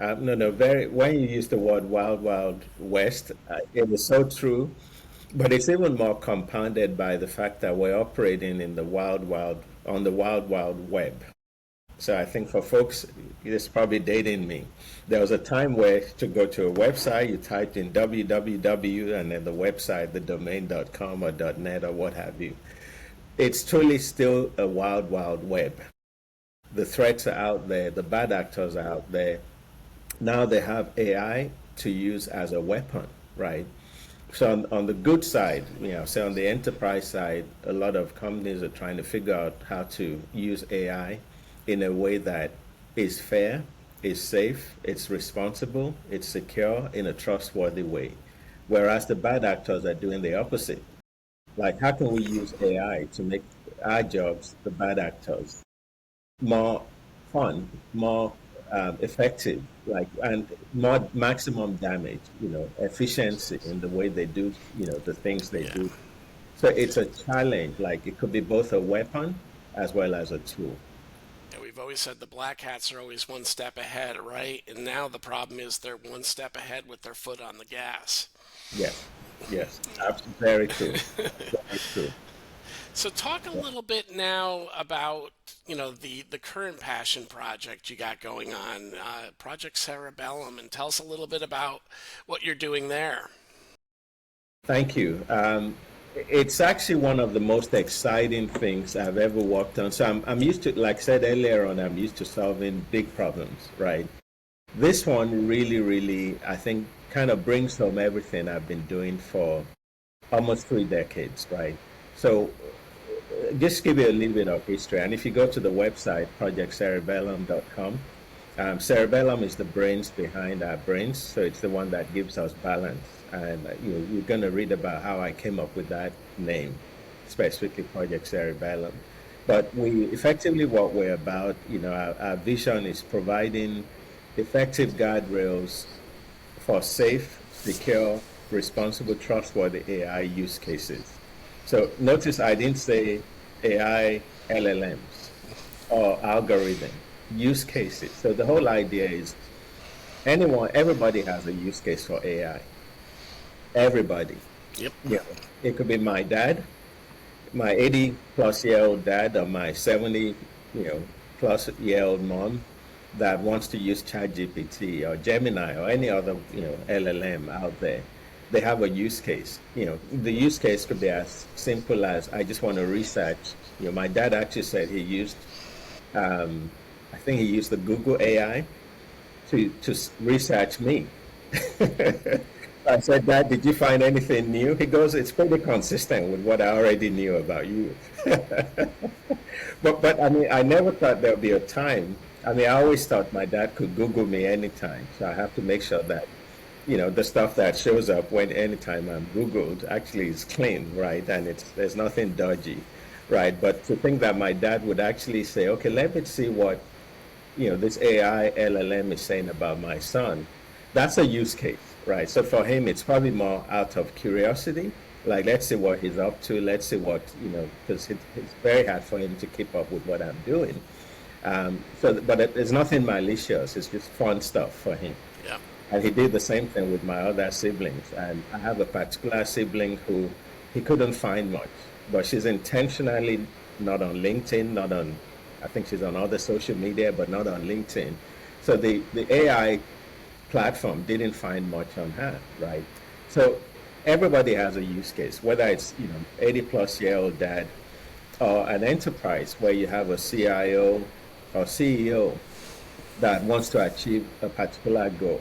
No, no, very, when you use the word wild, wild west, it is so true, but it's even more compounded by the fact that we're operating in the wild, wild, on the wild, wild web. So I think for folks, it's probably dating me. There was a time where to go to a website, you typed in www and then the website, the domain.com or .net or what have you. It's truly still a wild, wild web. The threats are out there, the bad actors are out there. Now they have AI to use as a weapon, right? So on the good side, say on the enterprise side, a lot of companies are trying to figure out how to use AI in a way that is fair, is safe, it's responsible, it's secure in a trustworthy way. Whereas the bad actors are doing the opposite. Like, how can we use AI to make our jobs, the bad actors, more fun, more effective, like, and more maximum damage, efficiency in the way they do, the things they Yeah. do. So it's a challenge. Like, it could be both a weapon as well as a tool. Yeah, we've always said the black hats are always one step ahead, right? And now the problem is they're one step ahead with their foot on the gas. Yes, yes, absolutely, very true, very true. So talk a Yeah. little bit now about, the current passion project you got going on, Project Cerebellum, and tell us a little bit about what you're doing there. Thank you. It's actually one of the most exciting things I've ever worked on. So I'm used to, like I said earlier on, I'm used to solving big problems, right? This one really, really, I think, kind of brings home everything I've been doing for almost 3 decades, right? So just give you a little bit of history. And if you go to the website, projectcerebellum.com, cerebellum is the brains behind our brains. So it's the one that gives us balance. And you're going to read about how I came up with that name, specifically Project Cerebellum. But we effectively, what we're about, our vision is providing effective guardrails for safe, secure, responsible, trustworthy AI use cases. So notice I didn't say AI LLMs or algorithm use cases. So the whole idea is everybody has a use case for AI. Everybody. Yep. Yeah. It could be my dad, my 80 plus year old dad, or my 70, plus year old mom that wants to use ChatGPT or Gemini or any other, LLM out there. They have a use case. The use case could be as simple as I just want to research. My dad actually said he used, I think he used the Google AI to research me. I said, Dad, did you find anything new? He goes, it's pretty consistent with what I already knew about you. But I mean, I never thought there'd be a time. I mean, I always thought my dad could Google me anytime. So I have to make sure that, the stuff that shows up when anytime I'm Googled actually is clean, right? And there's nothing dodgy, right? But to think that my dad would actually say, okay, let me see what, this AI LLM is saying about my son, that's a use case, right? So for him, it's probably more out of curiosity. Like, let's see what he's up to. Let's see what, because it's very hard for him to keep up with what I'm doing. But there's nothing malicious. It's just fun stuff for him. Yep. And he did the same thing with my other siblings. And I have a particular sibling who he couldn't find much, but she's intentionally not on LinkedIn, not on, I think she's on other social media, but not on LinkedIn. So the AI platform didn't find much on her, right? So everybody has a use case, whether it's 80 plus year old dad or an enterprise where you have a CIO or CEO that wants to achieve a particular goal.